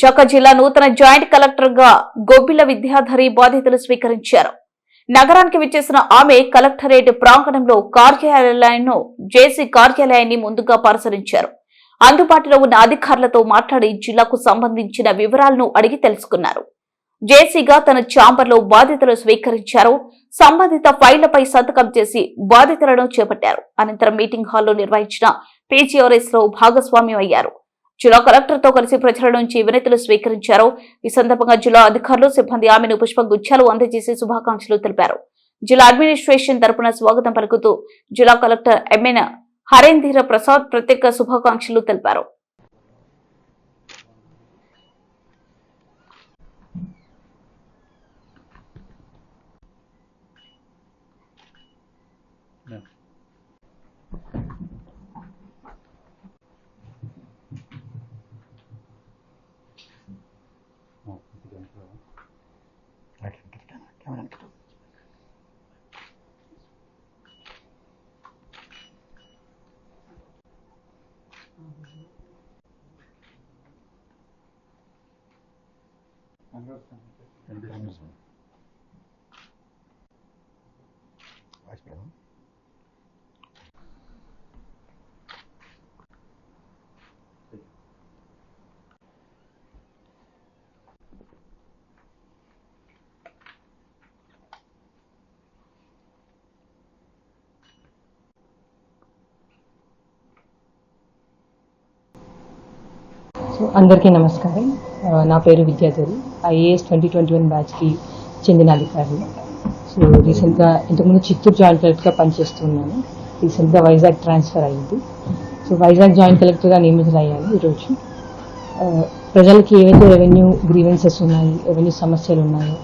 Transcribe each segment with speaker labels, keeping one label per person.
Speaker 1: విశాఖ జిల్లా నూతన joint collector గా గొబ్బిల విద్యాధరి బాధ్యతలు స్వీకరించారు. నగరానికి విచ్చేసిన ఆమె కలెక్టరేట్ ప్రాంగణంలో కార్యాలయాన్ని జేసీ కార్యాలయాన్ని ముందుగా పరిశీలించారు. అందుబాటులో ఉన్న అధికారులతో మాట్లాడి జిల్లాకు సంబంధించిన వివరాలను అడిగి తెలుసుకున్నారు. జేసీగా తన ఛాంబర్లో బాధ్యతలు స్వీకరించారు. సంబంధిత ఫైళ్లపై సంతకం చేసి బాధ్యతలను చేపట్టారు. అనంతరం మీటింగ్ హాల్లో నిర్వహించిన పీజీఆర్ఎస్ లో భాగస్వామ్యం అయ్యారు. జిల్లా కలెక్టర్ తో కలిసి ప్రజల నుంచి వినతులు స్వీకరించారు. ఈ సందర్భంగా జిల్లా అధికారులు సిబ్బంది ఆమెను పుష్పగుచ్చాలు అందజేసి శుభాకాంక్షలు తెలిపారు. జిల్లా అడ్మినిస్ట్రేషన్ తరపున స్వాగతం పలుకుతూ జిల్లా కలెక్టర్ ఎంఎన్ హరేంద్ర ప్రసాద్ ప్రత్యేక శుభాకాంక్షలు తెలిపారు.
Speaker 2: అందరికీ నమస్కారం. నా పేరు విద్యాధరి. ఐఏఎస్ 2021 బ్యాచ్కి చెందిన అధికారిని. సో రీసెంట్గా ఇంతకుముందు చిత్తూరు జాయింట్ కలెక్టర్గా పనిచేస్తున్నాను. రీసెంట్గా వైజాగ్ ట్రాన్స్ఫర్ అయ్యింది. సో వైజాగ్ జాయింట్ కలెక్టర్గా నియమితులయ్యాను ఈరోజు. ప్రజలకి ఏవైతే రెవెన్యూ గ్రీవెన్సెస్ ఉన్నాయి, రెవెన్యూ సమస్యలు ఉన్నాయో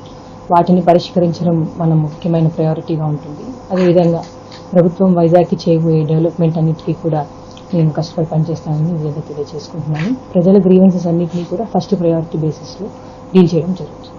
Speaker 2: వాటిని పరిష్కరించడం మన ముఖ్యమైన ప్రయారిటీగా ఉంటుంది. అదేవిధంగా ప్రభుత్వం వైజాగ్కి చేయబోయే డెవలప్మెంట్ అన్నిటికీ కూడా నేను కష్టపడి పనిచేస్తానని తెలియజేసుకుంటున్నాను. ప్రజల గ్రీవెన్సెస్ అన్నింటినీ కూడా ఫస్ట్ ప్రయారిటీ బేసిస్లో డీల్ చేయడం జరుగుతుంది.